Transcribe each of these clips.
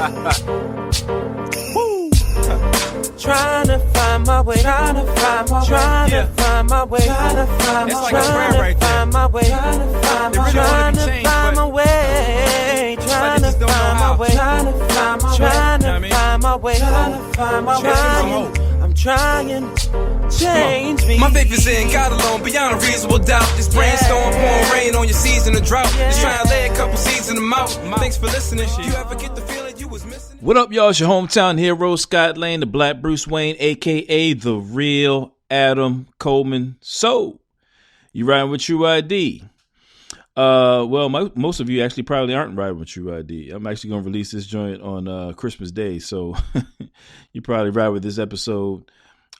Trying to find my way, trying to find my way, trying to find my way, trying to find my way, trying to find my way, trying to find my way, trying to find my way, trying to find my way, trying to find my way, trying to find my way. I'm trying, change me. My faith is in God alone, beyond a reasonable doubt. This brainstorm pouring rain on your season of drought. Just trying to lay a couple seeds in the mouth. Thanks for listening. You ever get the feeling you was missing? What up, y'all? It's your hometown hero, Scott Lane, the Black Bruce Wayne, a.k.a. the real Adam Coleman. So, you riding with Tru-ID? Well, most of you actually probably aren't riding with Tru-ID. I'm actually going to release this joint on Christmas Day, so you probably ride with this episode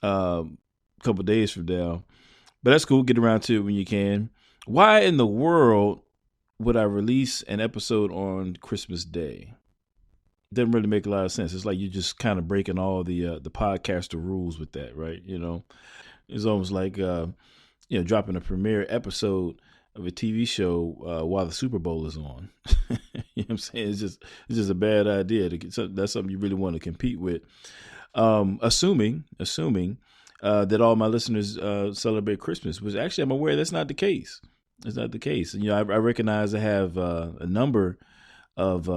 a couple days from now. But that's cool. Get around to it when you can. Why in the world would I release an episode on Christmas Day? Doesn't really make a lot of sense. It's like you're just kind of breaking all the podcaster rules with that, right? You know, it's almost like dropping a premiere episode of a TV show while the Super Bowl is on. You know what I'm saying? It's just a bad idea. That's something you really want to compete with. Assuming that all my listeners celebrate Christmas, which actually I'm aware that's not the case. It's not the case. And, I recognize I have a number of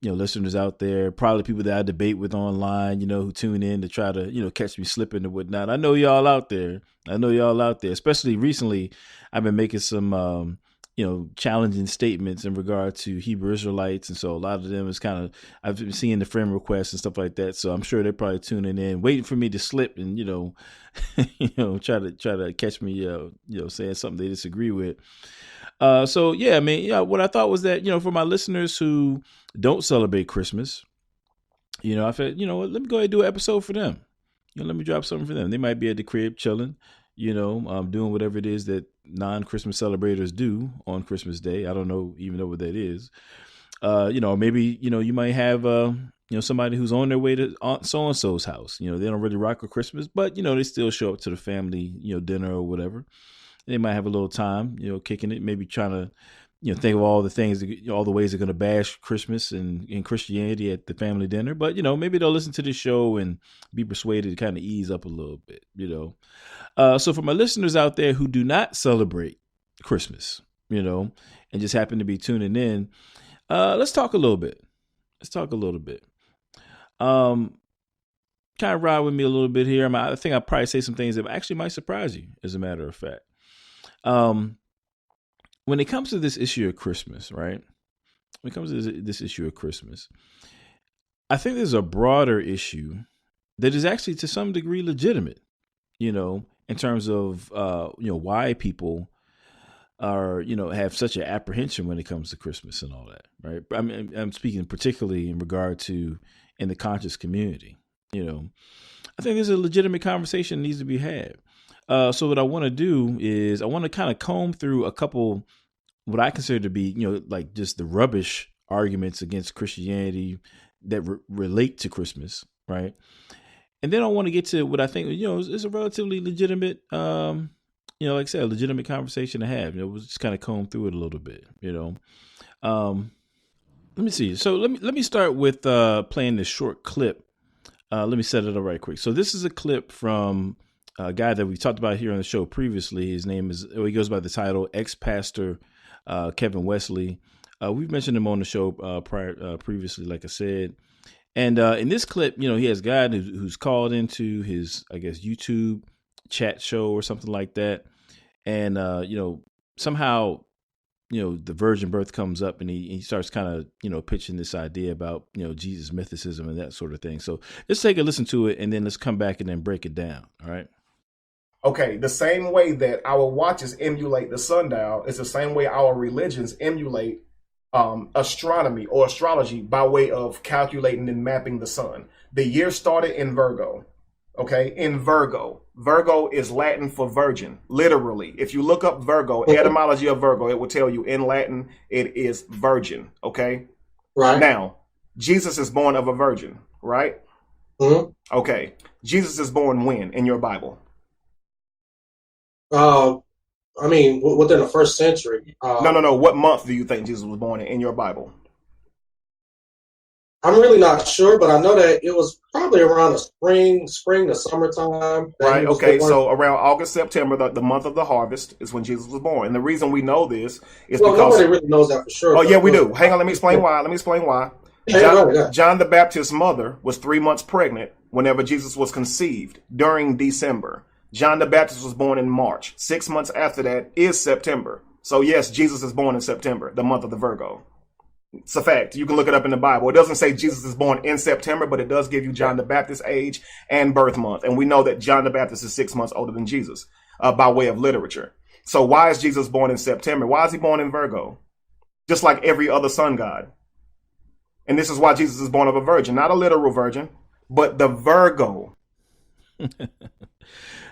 listeners out there, probably people that I debate with online, who tune in to try to catch me slipping and whatnot. I know y'all out there. Especially recently, I've been making some challenging statements in regard to Hebrew Israelites, and so a lot of them is kind of, I've been seeing the friend requests and stuff like that. So I'm sure they're probably tuning in, waiting for me to slip and try to catch me saying something they disagree with. What I thought was that, for my listeners who don't celebrate Christmas, I felt, let me go ahead and do an episode for them. Let me drop something for them. They might be at the crib chilling, doing whatever it is that non-Christmas celebrators do on Christmas Day. I don't even know what that is. Maybe, you might have, somebody who's on their way to Aunt so-and-so's house. They don't really rock with Christmas, but, they still show up to the family, dinner or whatever. They might have a little time, kicking it, maybe trying to, think of all the things, all the ways they're going to bash Christmas and Christianity at the family dinner. But, maybe they'll listen to this show and be persuaded to kind of ease up a little bit, So for my listeners out there who do not celebrate Christmas, and just happen to be tuning in, let's talk a little bit. Kind of ride with me a little bit here. I think I'll probably say some things that actually might surprise you, as a matter of fact. When it comes to this issue of Christmas, right? When it comes to this issue of Christmas, I think there's a broader issue that is actually to some degree legitimate, in terms of, why people are, have such an apprehension when it comes to Christmas and all that, right? I mean, I'm speaking particularly in regard to in the conscious community, I think there's a legitimate conversation that needs to be had. So what I want to do is I want to kind of comb through a couple, what I consider to be, like just the rubbish arguments against Christianity that relate to Christmas, right? And then I want to get to what I think, is a relatively legitimate, like I said, a legitimate conversation to have. We'll just kind of comb through it a little bit, Let me see. So let me start with playing this short clip. Let me set it up right quick. So this is a clip from a guy that we talked about here on the show previously. His name he goes by the title ex-pastor Kevin Wesley. We've mentioned him on the show previously, like I said. And in this clip, he has a guy who's called into his, I guess, YouTube chat show or something like that. And, somehow, the virgin birth comes up and he starts kind of, pitching this idea about, Jesus mythicism and that sort of thing. So let's take a listen to it and then let's come back and then break it down. All right. Okay, the same way that our watches emulate the sundial is the same way our religions emulate astronomy or astrology by way of calculating and mapping the sun. The year started in Virgo. Okay, in Virgo. Virgo is Latin for virgin, literally. If you look up Virgo, etymology of Virgo, it will tell you in Latin it is virgin. Okay, right. Now, Jesus is born of a virgin, right? Mm-hmm. Okay, Jesus is born when in your Bible? Within the first century. No. What month do you think Jesus was born in your Bible? I'm really not sure, but I know that it was probably around the spring to summertime. Right. Okay. So around August, September, the month of the harvest is when Jesus was born. And the reason we know this is because nobody really knows that for sure. Oh yeah, we do. Hang on. Let me explain why. John the Baptist's mother was 3 months pregnant whenever Jesus was conceived during December. John the Baptist was born in March. 6 months after that is September. So yes, Jesus is born in September, the month of the Virgo. It's a fact. You can look it up in the Bible. It doesn't say Jesus is born in September, but it does give you John the Baptist's age and birth month. And we know that John the Baptist is 6 months older than Jesus by way of literature. So why is Jesus born in September? Why is he born in Virgo? Just like every other sun god. And this is why Jesus is born of a virgin, not a literal virgin, but the Virgo.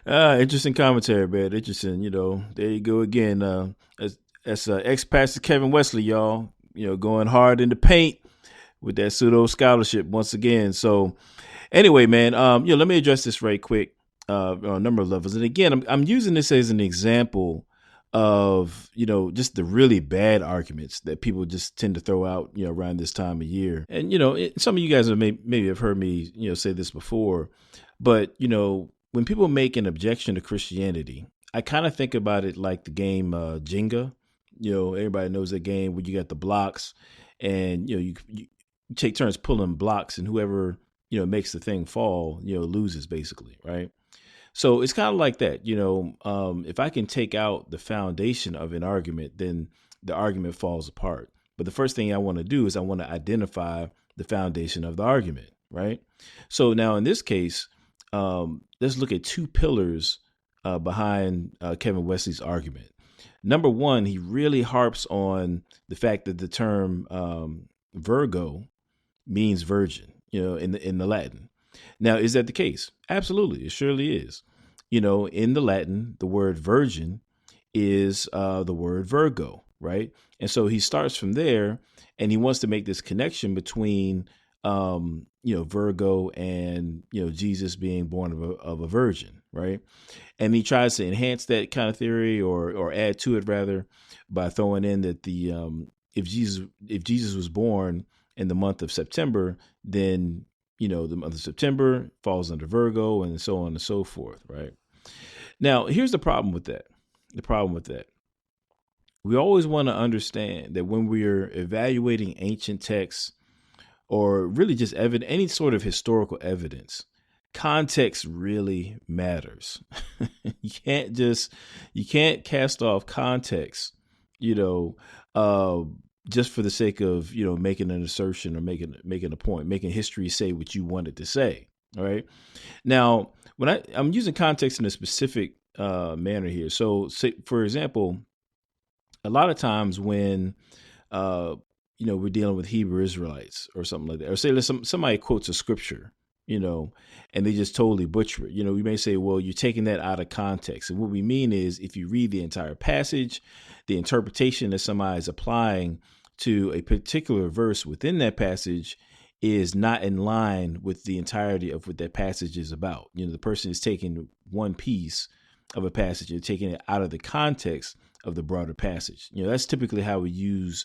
Interesting commentary, man. Interesting. There you go again. That's ex-pastor Kevin Wesley, y'all. Going hard in the paint with that pseudo scholarship once again. So anyway, man, let me address this right quick on a number of levels. And again, I'm using this as an example of, just the really bad arguments that people just tend to throw out, around this time of year. And, some of you guys maybe have heard me, say this before, but, when people make an objection to Christianity, I kind of think about it like the game Jenga. Everybody knows that game where you got the blocks and, you take turns pulling blocks and whoever, makes the thing fall, loses basically. Right. So it's kind of like that, if I can take out the foundation of an argument, then the argument falls apart. But the first thing I want to do is I want to identify the foundation of the argument. Right. So now in this case, let's look at two pillars behind Kevin Wesley's argument. Number one, he really harps on the fact that the term Virgo means virgin, in the Latin. Now, is that the case? Absolutely. It surely is. In the Latin, the word virgin is the word Virgo, right? And so he starts from there and he wants to make this connection between, Virgo and, Jesus being born of a virgin, right? And he tries to enhance that kind of theory or add to it rather by throwing in that the if Jesus was born in the month of September, then the month of September falls under Virgo and so on and so forth, right? Now, here's the problem with that. We always want to understand that when we're evaluating ancient texts or really just any sort of historical evidence, context really matters. You can't cast off context, just for the sake of, making an assertion or making a point, making history say what you wanted to say. All right. Now, when I'm using context in a specific manner here. So say, for example, a lot of times when, we're dealing with Hebrew Israelites or something like that, or say somebody quotes a scripture, and they just totally butcher it. We may say, well, you're taking that out of context. And what we mean is if you read the entire passage, the interpretation that somebody is applying to a particular verse within that passage is not in line with the entirety of what that passage is about. The person is taking one piece of a passage and taking it out of the context of the broader passage. That's typically how we use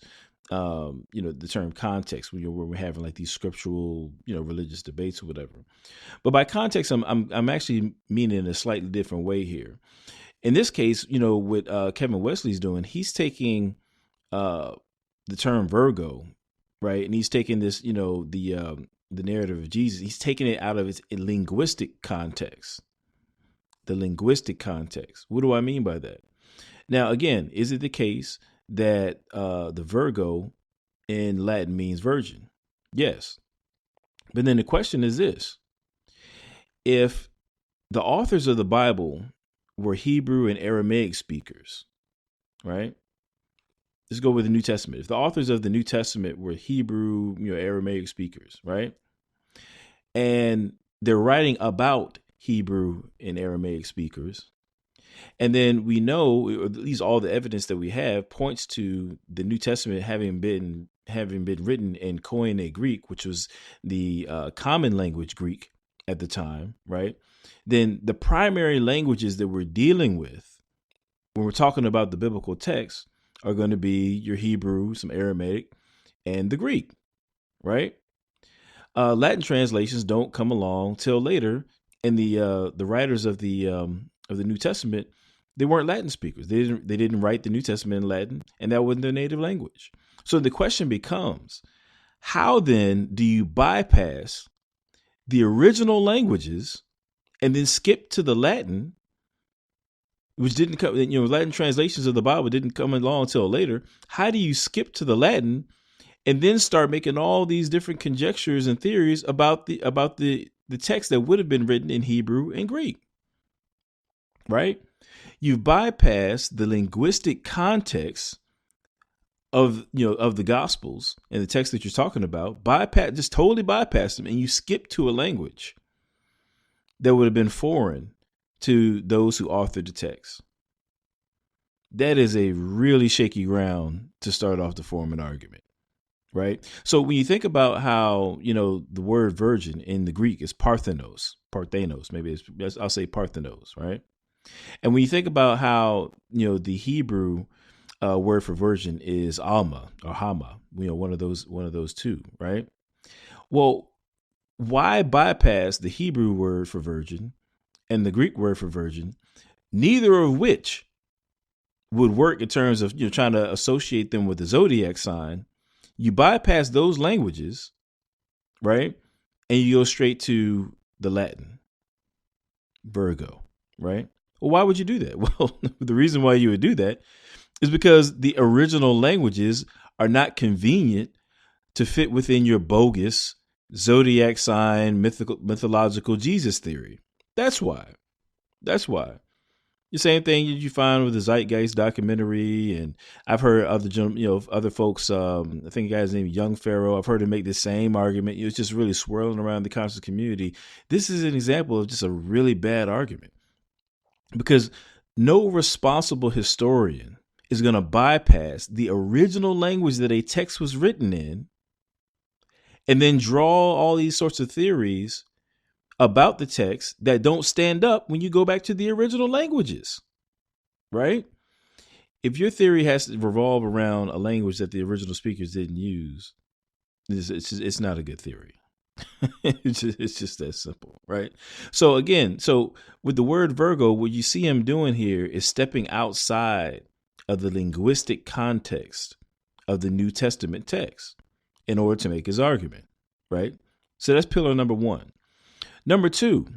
the term context when we're having like these scriptural, religious debates or whatever. But by context, I'm actually meaning in a slightly different way here. In this case, what Kevin Wesley's doing, he's taking the term Virgo, right, and he's taking this, the narrative of Jesus. He's taking it out of its linguistic context. The linguistic context. What do I mean by that? Now, again, is it the case that the Virgo in Latin means virgin? Yes. But then the question is this. If the authors of the Bible were Hebrew and Aramaic speakers, right? Let's go with the New Testament. If the authors of the New Testament were Hebrew, Aramaic speakers, right? And they're writing about Hebrew and Aramaic speakers, and then we know, or at least all the evidence that we have points to the New Testament having been written in Koine Greek, which was the common language Greek at the time, right? Then the primary languages that we're dealing with when we're talking about the biblical text are going to be your Hebrew, some Aramaic, and the Greek, right? Latin translations don't come along till later, and the writers of the New Testament, they weren't Latin speakers. They didn't write the New Testament in Latin, and that wasn't their native language. So the question becomes, how then do you bypass the original languages and then skip to the Latin, which didn't come, Latin translations of the Bible didn't come along until later? How do you skip to the Latin and then start making all these different conjectures and theories about the text that would have been written in Hebrew and Greek? Right? You've bypassed the linguistic context of the Gospels and the text that you're talking about. Just totally bypass them, and you skip to a language that would have been foreign to those who authored the text. That is a really shaky ground to start off to form an argument, right? So when you think about how, the word virgin in the Greek is parthenos, maybe I'll say parthenos, right? And when you think about how, the Hebrew word for virgin is alma or hama, one of those two, right? Well, why bypass the Hebrew word for virgin and the Greek word for virgin, neither of which would work in terms of trying to associate them with the zodiac sign? You bypass those languages, right? And you go straight to the Latin, Virgo, right? Well, why would you do that? Well, the reason why you would do that is because the original languages are not convenient to fit within your bogus zodiac sign, mythological Jesus theory. That's why. The same thing you find with the Zeitgeist documentary, and I've heard other folks. I think a guy's named Young Pharaoh. I've heard him make the same argument. It's just really swirling around the conscious community. This is an example of just a really bad argument, because no responsible historian is going to bypass the original language that a text was written in and then draw all these sorts of theories about the text that don't stand up when you go back to the original languages, right? If your theory has to revolve around a language that the original speakers didn't use, it's not a good theory. It's just that simple, right? So again, with the word Virgo, what you see him doing here is stepping outside of the linguistic context of the New Testament text in order to make his argument, right? So that's pillar number one. Number two,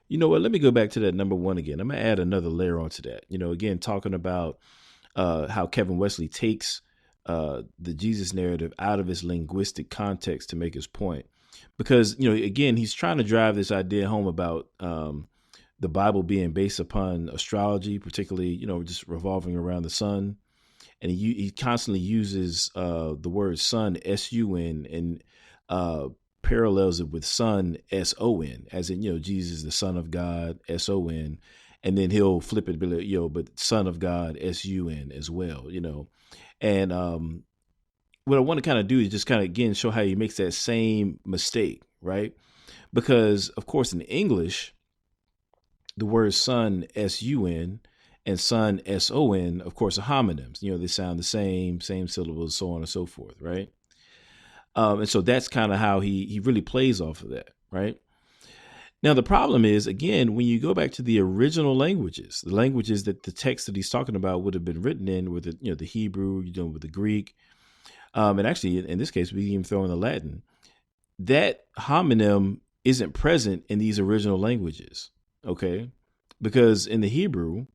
let me go back to that number one again. I'm going to add another layer onto that. Again, talking about how Kevin Wesley takes the Jesus narrative out of its linguistic context to make his point. Because, again, he's trying to drive this idea home about the Bible being based upon astrology, particularly, just revolving around the sun. And he constantly uses the word sun, S-U-N, and parallels it with son, S-O-N, as in, Jesus is the Son of God, S-O-N. And then he'll flip it, but Son of God, S-U-N as well, And what I want to kind of do is just kind of, again, show how he makes that same mistake, right? Because, of course, in English, the word son, S-U-N, and son, S-O-N, of course, are homonyms. They sound the same syllables, so on and so forth, right? And so that's kind of how he really plays off of that, right? Now, the problem is, again, when you go back to the original languages, the languages that the text that he's talking about would have been written in, with the Hebrew, you're doing with the Greek, and actually, in this case, we even throw in the Latin. That homonym isn't present in these original languages, okay? Because in the Hebrew,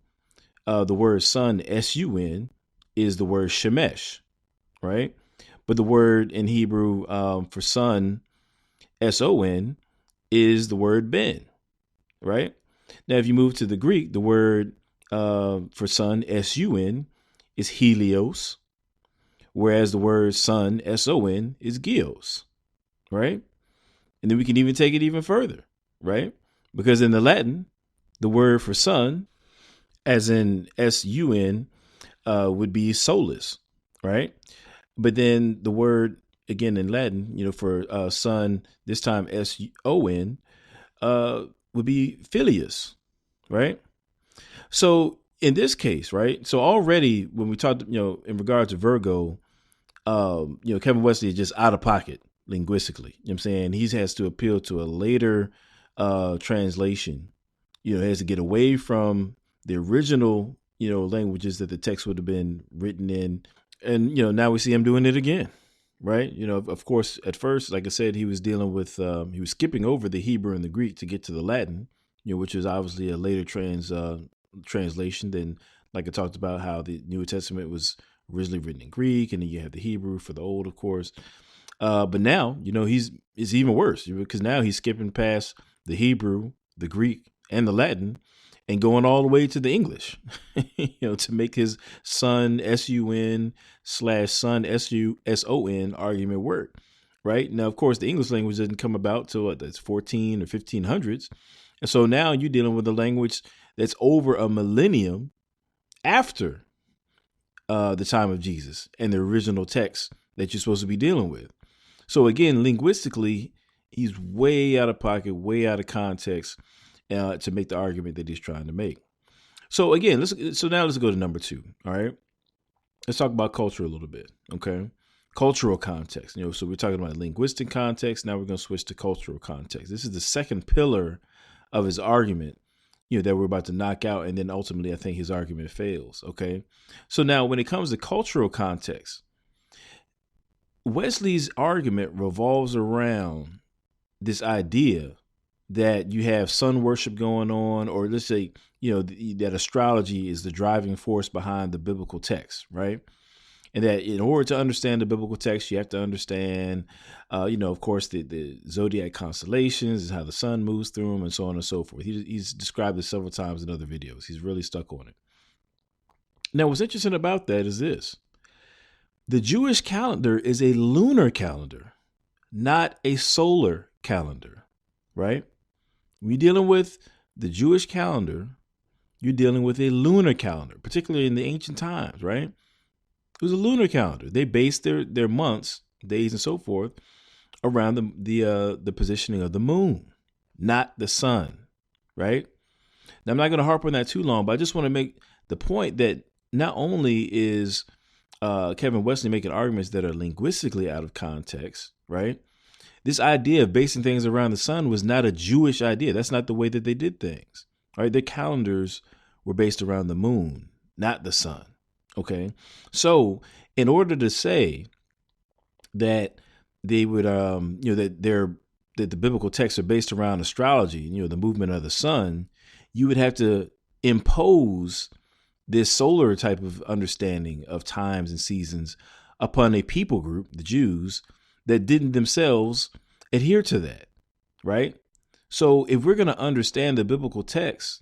the word son, S-U-N, is the word shemesh, right? But the word in Hebrew for son, S-O-N, is the word ben, right? Now, if you move to the Greek, the word for son, S-U-N, is helios, whereas the word son, S-O-N, is geos, right? And then we can even take it even further, right? Because in the Latin, the word for son, as in S-U-N, would be solus, right? But then the word, again, in Latin, for son, this time S-O-N, would be filius, right? So in this case, right? So already when we talked, in regards to Virgo, Kevin Wesley is just out of pocket linguistically. You know what I'm saying? He has to appeal to a later translation. You know, he has to get away from the original, you know, languages that the text would have been written in. And, you know, now we see him doing it again, right? You know, of course, at first, like I said, he was dealing with, he was skipping over the Hebrew and the Greek to get to the Latin, you know, which is obviously a later translation than, like I talked about, how the New Testament was originally written in Greek, and then you have the Hebrew for the Old, of course. But now, you know, it's even worse because now he's skipping past the Hebrew, the Greek, and the Latin, and going all the way to the English, you know, to make his son SUN/son SUSON argument work. Right now, of course, the English language didn't come about till that's 14 or 1500s, and so now you're dealing with a language that's over a millennium after the time of Jesus and the original text that you're supposed to be dealing with. So again, linguistically, he's way out of pocket, way out of context to make the argument that he's trying to make. So again, now let's go to number 2. All right, let's talk about culture a little bit. Okay, cultural context. You know, so we're talking about linguistic context. Now we're going to switch to cultural context. This is the second pillar of his argument, you know, that we're about to knock out, and then ultimately, I think his argument fails. Okay, so now when it comes to cultural context, Wesley's argument revolves around this idea that you have sun worship going on, or let's say, you know, that astrology is the driving force behind the biblical text, right? And that in order to understand the biblical text, you have to understand, you know, of course, the zodiac constellations is how the sun moves through them and so on and so forth. He's described this several times in other videos. He's really stuck on it. Now, what's interesting about that is this. The Jewish calendar is a lunar calendar, not a solar calendar, right? When you're dealing with the Jewish calendar, you're dealing with a lunar calendar, particularly in the ancient times, right? It was a lunar calendar. They based their months, days, and so forth around the positioning of the moon, not the sun, right? Now, I'm not going to harp on that too long, but I just want to make the point that not only is Kevin Wesley making arguments that are linguistically out of context, right? This idea of basing things around the sun was not a Jewish idea. That's not the way that they did things, right? Their calendars were based around the moon, not the sun. Okay. So in order to say that they would, you know, that the biblical texts are based around astrology, you know, the movement of the sun, you would have to impose this solar type of understanding of times and seasons upon a people group, the Jews, that didn't themselves adhere to that, right? So if we're going to understand the biblical text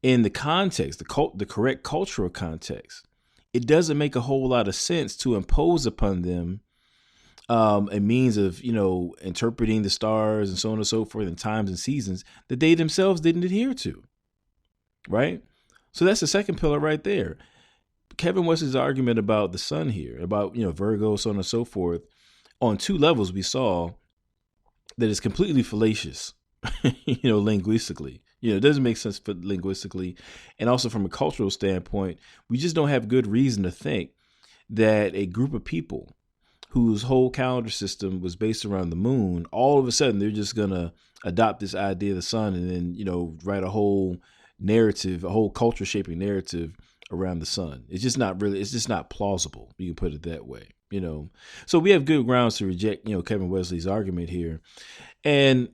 in the context, the correct cultural context, it doesn't make a whole lot of sense to impose upon them a means of, you know, interpreting the stars and so on and so forth and times and seasons that they themselves didn't adhere to, right? So that's the second pillar right there. Kevin Wesley's argument about the sun here, about, you know, Virgo, so on and so forth, on two levels we saw that is completely fallacious, you know, linguistically. You know, it doesn't make sense for linguistically. And also from a cultural standpoint, we just don't have good reason to think that a group of people whose whole calendar system was based around the moon, all of a sudden they're just going to adopt this idea of the sun and then, you know, write a whole narrative, a whole culture shaping narrative around the sun. It's just not plausible. You can put it that way, you know. So we have good grounds to reject, you know, Kevin Wesley's argument here. And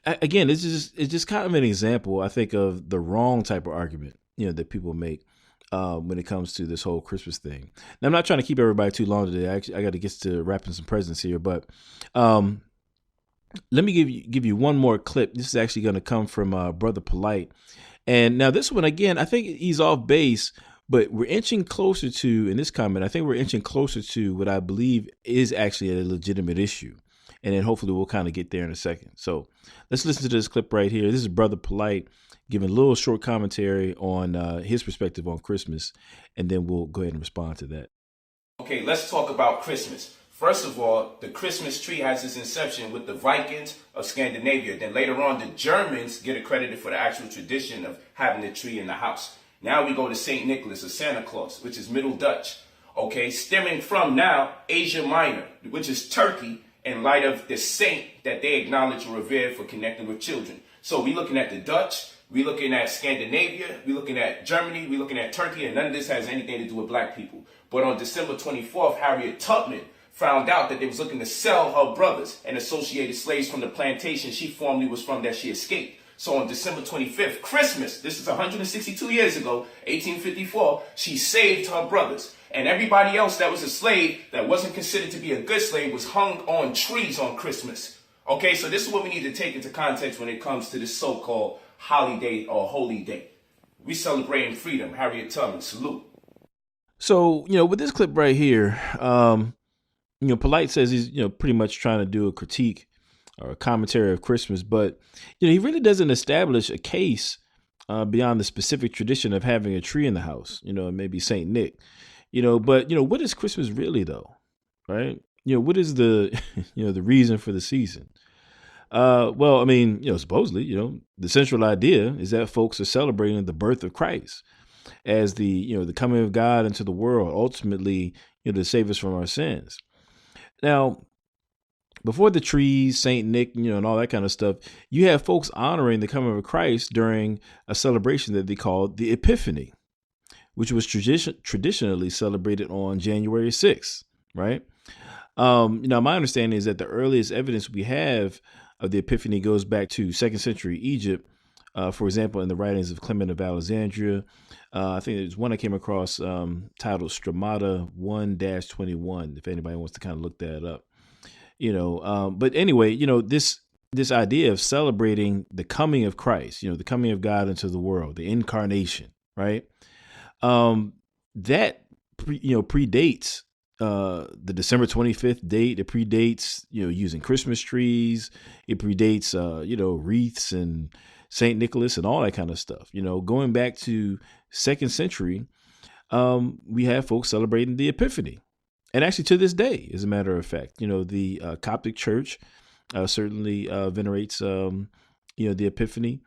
again, it's just kind of an example, I think, of the wrong type of argument, you know, that people make when it comes to this whole Christmas thing. Now, I'm not trying to keep everybody too long today. I got to get to wrapping some presents here, but let me give you one more clip. This is actually going to come from Brother Polite. And now this one, again, I think he's off base, but we're inching closer to, in this comment, I think we're inching closer to what I believe is actually a legitimate issue. And then hopefully we'll kind of get there in a second. So let's listen to this clip right here. This is Brother Polite giving a little short commentary on his perspective on Christmas, and then we'll go ahead and respond to that. Okay, let's talk about Christmas. First of all, the Christmas tree has its inception with the Vikings of Scandinavia. Then later on, the Germans get accredited for the actual tradition of having the tree in the house. Now we go to St. Nicholas or Santa Claus, which is Middle Dutch. Okay, stemming from now Asia Minor, which is Turkey, in light of the saint that they acknowledge or revere for connecting with children. So we looking at the Dutch, we looking at Scandinavia, we looking at Germany, we looking at Turkey, and none of this has anything to do with black people. But on December 24th, Harriet Tubman found out that they was looking to sell her brothers and associated slaves from the plantation she formerly was from that she escaped. So on December 25th, Christmas, this is 162 years ago, 1854, she saved her brothers. And everybody else that was a slave that wasn't considered to be a good slave was hung on trees on Christmas. Okay, so this is what we need to take into context when it comes to this so-called holiday or holy day. We celebrating freedom. Harriet Tubman, salute. So, with this clip right here, Polite says he's, pretty much trying to do a critique or a commentary of Christmas, but, he really doesn't establish a case beyond the specific tradition of having a tree in the house, and maybe Saint Nick, but, what is Christmas really though? Right. What is the, the reason for the season? Well, I mean, supposedly, the central idea is that folks are celebrating the birth of Christ as the coming of God into the world, ultimately, to save us from our sins. Now, before the trees, Saint Nick, and all that kind of stuff, you have folks honoring the coming of Christ during a celebration that they called the Epiphany, which was traditionally celebrated on January 6th, right? My understanding is that the earliest evidence we have of the Epiphany goes back to 2nd century Egypt. For example, in the writings of Clement of Alexandria, I think there's one I came across titled Stramata 1-21, if anybody wants to kind of look that up. But anyway, this idea of celebrating the coming of Christ, the coming of God into the world, the incarnation, right? That predates the December 25th date. It predates, using Christmas trees. It predates, wreaths and St. Nicholas and all that kind of stuff. Going back to 2nd century, we have folks celebrating the Epiphany. And actually to this day, as a matter of fact, the Coptic Church certainly venerates, the Epiphany.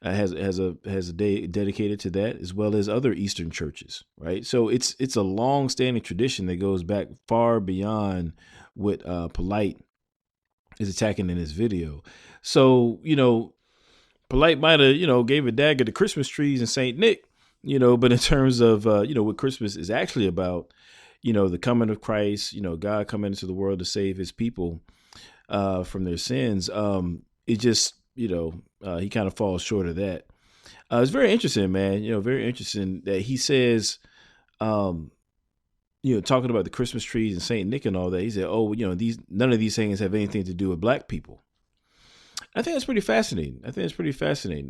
Has a day dedicated to that, as well as other Eastern churches, right? So it's a long-standing tradition that goes back far beyond what Polite is attacking in his video. So Polite might have gave a dagger to Christmas trees and Saint Nick, but in terms of what Christmas is actually about, the coming of Christ, God coming into the world to save His people from their sins, it just he kind of falls short of that. It's very interesting, man. Very interesting that he says, talking about the Christmas trees and Saint Nick and all that. He said, none of these things have anything to do with black people. I think that's pretty fascinating.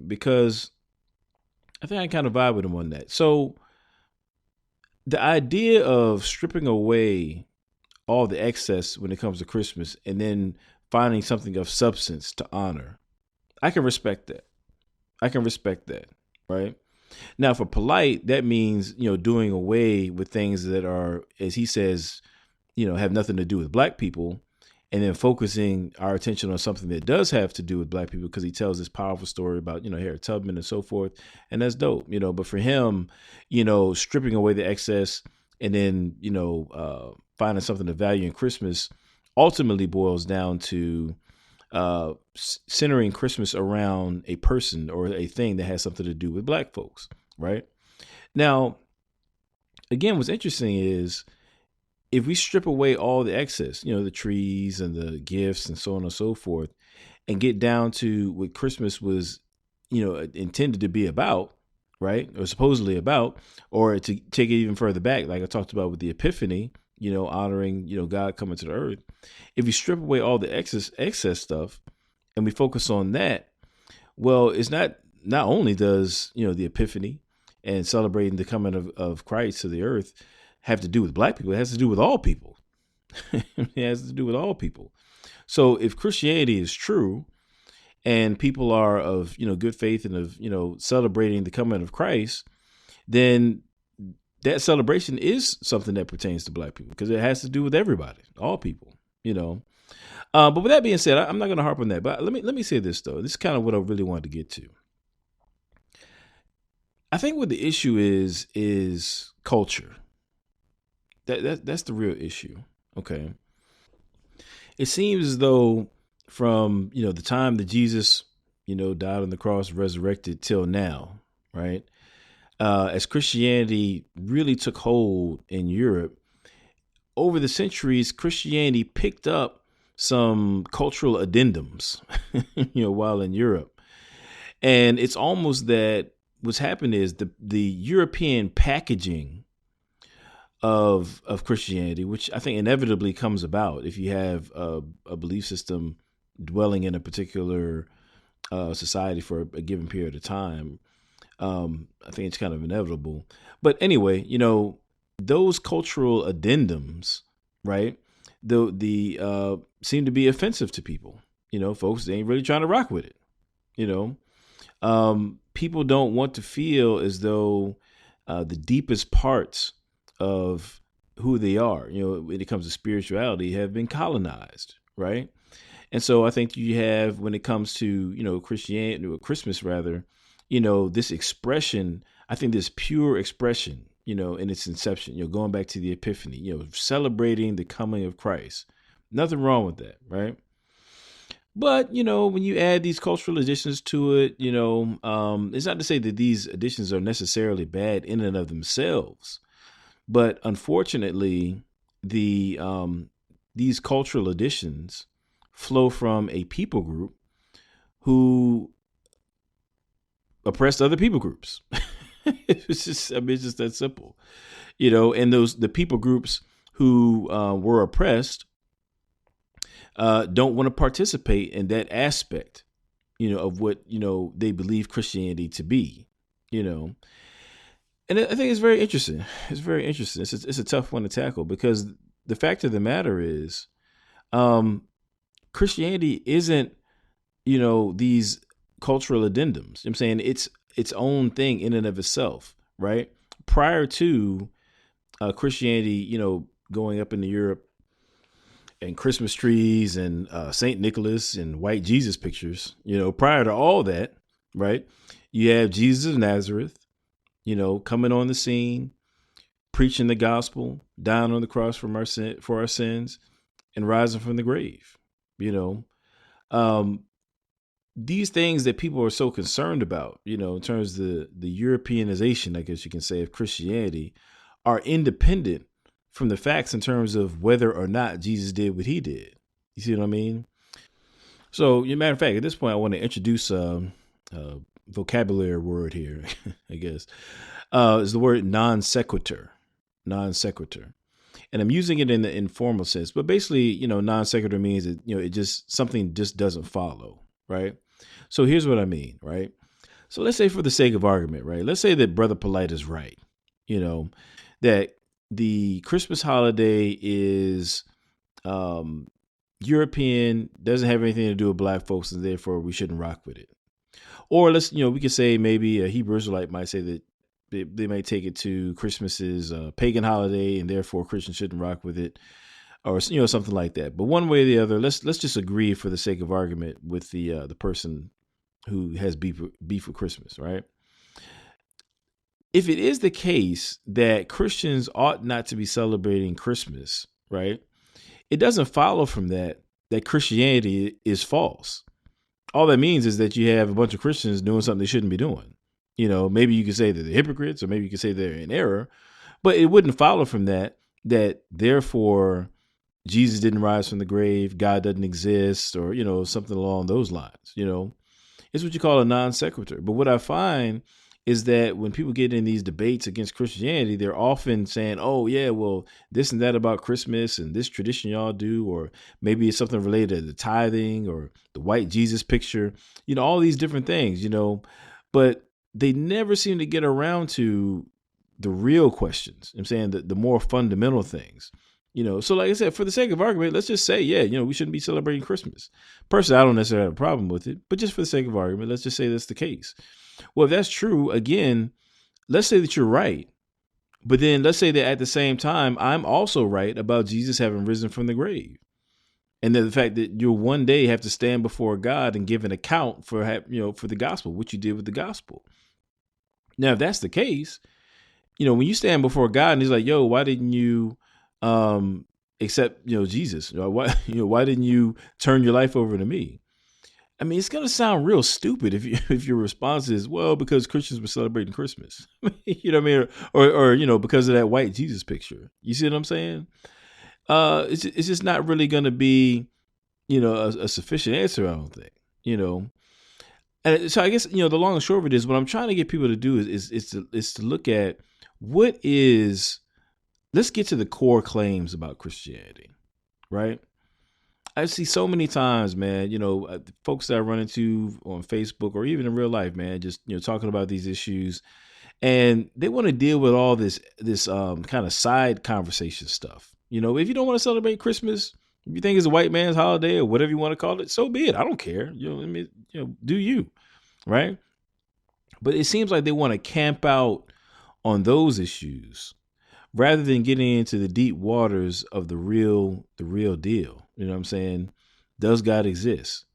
Because I think I kind of vibe with him on that. So the idea of stripping away all the excess when it comes to Christmas and then finding something of substance to honor, I can respect that. Right? Now, for Polite, that means, doing away with things that are, as he says, have nothing to do with black people, and then focusing our attention on something that does have to do with black people, because he tells this powerful story about, Harriet Tubman and so forth. And that's dope, but for him, stripping away the excess and then, finding something of value in Christmas ultimately boils down to centering Christmas around a person or a thing that has something to do with black folks, right? Now, again, what's interesting is if we strip away all the excess, the trees and the gifts and so on and so forth, and get down to what Christmas was, intended to be about, right? Or supposedly about, or to take it even further back, like I talked about with the Epiphany, honoring, God coming to the earth. If you strip away all the excess stuff and we focus on that, well, it's not only does, the Epiphany and celebrating the coming of Christ to the earth have to do with black people, it has to do with all people. It has to do with all people. So if Christianity is true and people are of, good faith and of, celebrating the coming of Christ, then that celebration is something that pertains to black people because it has to do with everybody, all people, But with that being said, I'm not going to harp on that. But let me say this, though. This is kind of what I really wanted to get to. I think what the issue is culture. That's the real issue. Okay. it seems as though from, the time that Jesus, died on the cross, resurrected till now, right? As Christianity really took hold in Europe, over the centuries, Christianity picked up some cultural addendums, while in Europe. And it's almost that what's happened is the European packaging of Christianity, which I think inevitably comes about if you have a belief system dwelling in a particular society for a given period of time. I think it's kind of inevitable. But anyway, those cultural addendums, right? The seem to be offensive to people. Folks, they ain't really trying to rock with it. People don't want to feel as though the deepest parts of who they are, when it comes to spirituality, have been colonized, right? And so I think you have, when it comes to, Christianity, or Christmas rather, this expression, I think this pure expression, in its inception, going back to the Epiphany, celebrating the coming of Christ. Nothing wrong with that, right? But, when you add these cultural additions to it, it's not to say that these additions are necessarily bad in and of themselves. But unfortunately, these cultural additions flow from a people group who oppressed other people groups. It's just that simple, and the people groups who were oppressed don't want to participate in that aspect, of what, they believe Christianity to be, And I think it's very interesting. It's very interesting. It's a tough one to tackle, because the fact of the matter is, Christianity isn't, these cultural addendums. I'm saying it's its own thing in and of itself, right? Prior to Christianity, going up into Europe, and Christmas trees and St. Nicholas and white Jesus pictures, prior to all that, right? You have Jesus of Nazareth, coming on the scene, preaching the gospel, dying on the cross for our sins, and rising from the grave. These things that people are so concerned about, in terms of the Europeanization, I guess you can say, of Christianity, are independent from the facts in terms of whether or not Jesus did what he did. You see what I mean? So, as a matter of fact, at this point, I want to introduce a vocabulary word here, I guess. Is the word non-Sequitur. Non-Sequitur. And I'm using it in the informal sense, but basically, non-Sequitur means that, it just, something just doesn't follow, right? So here's what I mean, right? So let's say, for the sake of argument, right? Let's say that Brother Polite is right, that the Christmas holiday is European, doesn't have anything to do with black folks, and therefore we shouldn't rock with it. Or we could say maybe a Hebrew Israelite might say that they might take it to Christmas is a pagan holiday, and therefore Christians shouldn't rock with it, or something like that. But one way or the other, let's just agree, for the sake of argument, with the person who has beef with Christmas, right? If it is the case that Christians ought not to be celebrating Christmas, right, it doesn't follow from that Christianity is false. All that means is that you have a bunch of Christians doing something they shouldn't be doing. Maybe you could say that they're hypocrites, or maybe you could say they're in error, but it wouldn't follow from that therefore Jesus didn't rise from the grave, God doesn't exist, or, something along those lines. It's what you call a non-sequitur. But what I find is that when people get in these debates against Christianity, they're often saying, oh, yeah, well, this and that about Christmas and this tradition y'all do, or maybe it's something related to the tithing or the white Jesus picture, all these different things, but they never seem to get around to the real questions. I'm saying the more fundamental things, so like I said, for the sake of argument, let's just say, yeah, we shouldn't be celebrating Christmas. Personally, I don't necessarily have a problem with it, but just for the sake of argument, let's just say that's the case. Well, if that's true, again, let's say that you're right. But then let's say that at the same time, I'm also right about Jesus having risen from the grave. And then the fact that you'll one day have to stand before God and give an account for the gospel, what you did with the gospel. Now, if that's the case, when you stand before God and he's like, yo, why didn't you except, Jesus. Why didn't you turn your life over to me? I mean, it's going to sound real stupid if your response is, well, because Christians were celebrating Christmas. You know what I mean? Or because of that white Jesus picture. You see what I'm saying? It's just not really going to be, a sufficient answer, I don't think, And so I guess, the long and short of it is what I'm trying to get people to do is to look at let's get to the core claims about Christianity, right? I see so many times, man, folks that I run into on Facebook or even in real life, man, just, talking about these issues, and they want to deal with all this kind of side conversation stuff. If you don't want to celebrate Christmas, if you think it's a white man's holiday or whatever you want to call it, so be it. I don't care. Do you, right? But it seems like they want to camp out on those issues rather than getting into the deep waters of the real deal. You know what I'm saying? Does God exist?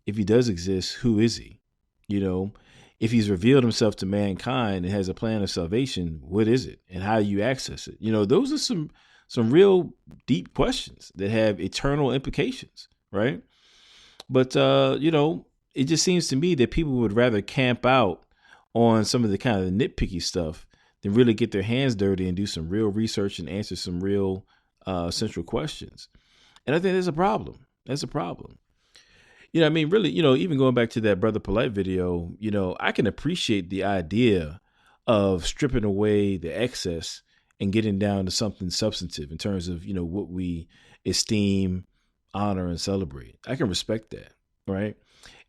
If he does exist, who is he? If he's revealed himself to mankind and has a plan of salvation, what is it? And how do you access it? Those are some real deep questions that have eternal implications, right? But, it just seems to me that people would rather camp out on some of the kind of nitpicky stuff than really get their hands dirty and do some real research and answer some real central questions. And I think there's a problem. That's a problem. Really, even going back to that Brother Polite video, I can appreciate the idea of stripping away the excess and getting down to something substantive in terms of, what we esteem, honor, and celebrate. I can respect that, right?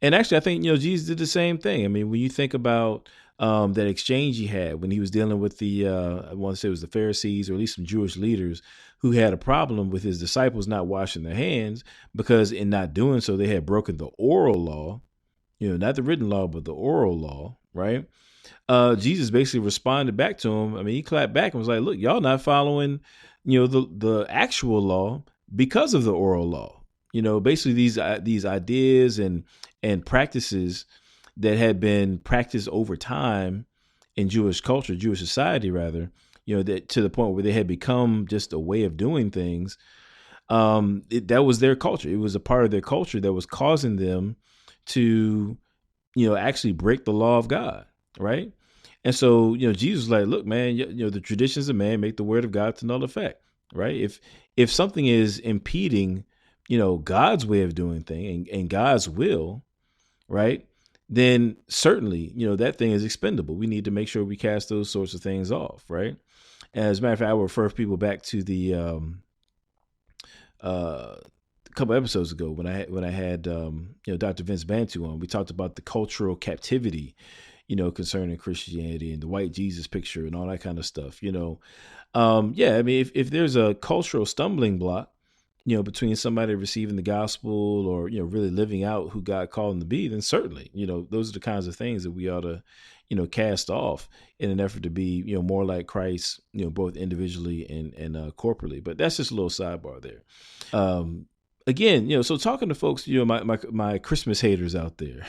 And actually, I think, Jesus did the same thing. I mean, when you think about that exchange he had when he was dealing with I want to say it was the Pharisees, or at least some Jewish leaders who had a problem with his disciples not washing their hands, because in not doing so, they had broken the oral law, not the written law, but the oral law, right? Jesus basically responded back to him. I mean, he clapped back and was like, look, y'all not following, the actual law because of the oral law. Basically these ideas and practices that had been practiced over time in Jewish culture, Jewish society, rather, that to the point where they had become just a way of doing things. That was their culture. It was a part of their culture that was causing them to, actually break the law of God. Right. And so, Jesus was like, look, man, the traditions of man make the word of God to null effect. Right. If something is impeding, God's way of doing things and God's will, right, then certainly, that thing is expendable. We need to make sure we cast those sorts of things off, right? As a matter of fact, I will refer people back to the a couple episodes ago when I had Dr. Vince Bantu on. We talked about the cultural captivity, concerning Christianity and the white Jesus picture and all that kind of stuff. I mean, if there's a cultural stumbling block, between somebody receiving the gospel or, really living out who God called them to be, then certainly, those are the kinds of things that we ought to, cast off in an effort to be, more like Christ, both individually and corporately. But that's just a little sidebar there. Again, so talking to folks, my Christmas haters out there,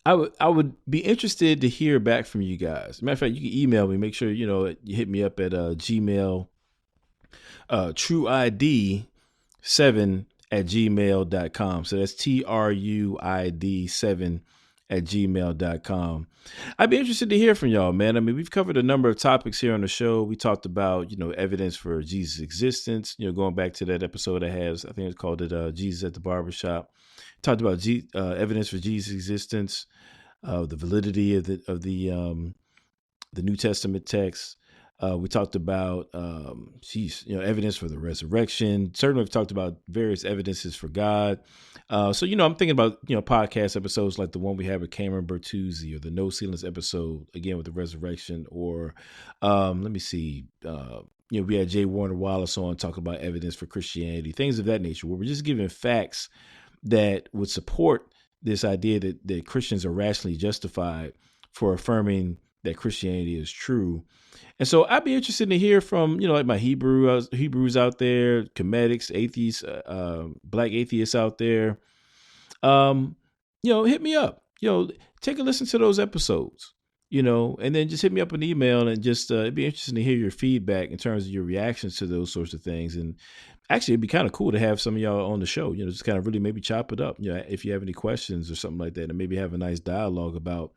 I would be interested to hear back from you guys. Matter of fact, you can email me. Make sure, you hit me up at Gmail. Tru-ID 7@gmail.com. So that's TRUID 7@gmail.com. I'd be interested to hear from y'all, man. I mean, we've covered a number of topics here on the show. We talked about, evidence for Jesus' existence, going back to that episode I think it's called Jesus at the Barbershop. Talked about evidence for Jesus' existence, the validity of the New Testament text. We talked about, evidence for the resurrection. Certainly, we've talked about various evidences for God. So, I'm thinking about, podcast episodes like the one we have with Cameron Bertuzzi, or the No Ceilings episode, again, with the resurrection. Or let me see, we had J. Warner Wallace on talking about evidence for Christianity, things of that nature, where we're just giving facts that would support this idea that Christians are rationally justified for affirming that Christianity is true. And so I'd be interested to hear from, like my Hebrews out there, Comedics, atheists, black atheists out there. Hit me up, take a listen to those episodes. and then just hit me up an email and just, it'd be interesting to hear your feedback in terms of your reactions to those sorts of things. And actually, it'd be kind of cool to have some of y'all on the show, just kind of really maybe chop it up, if you have any questions or something like that, and maybe have a nice dialogue about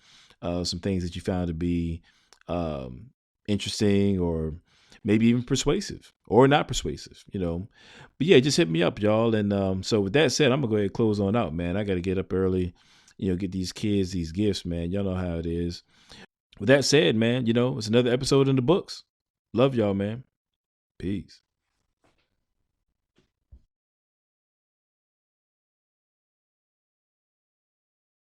some things that you found to be interesting or maybe even persuasive or not persuasive, But yeah, just hit me up, y'all. And so with that said, I'm going to go ahead and close on out, man. I got to get up early, get these kids these gifts, man. Y'all know how it is. With that said, man, it's another episode in the books. Love y'all, man. Peace.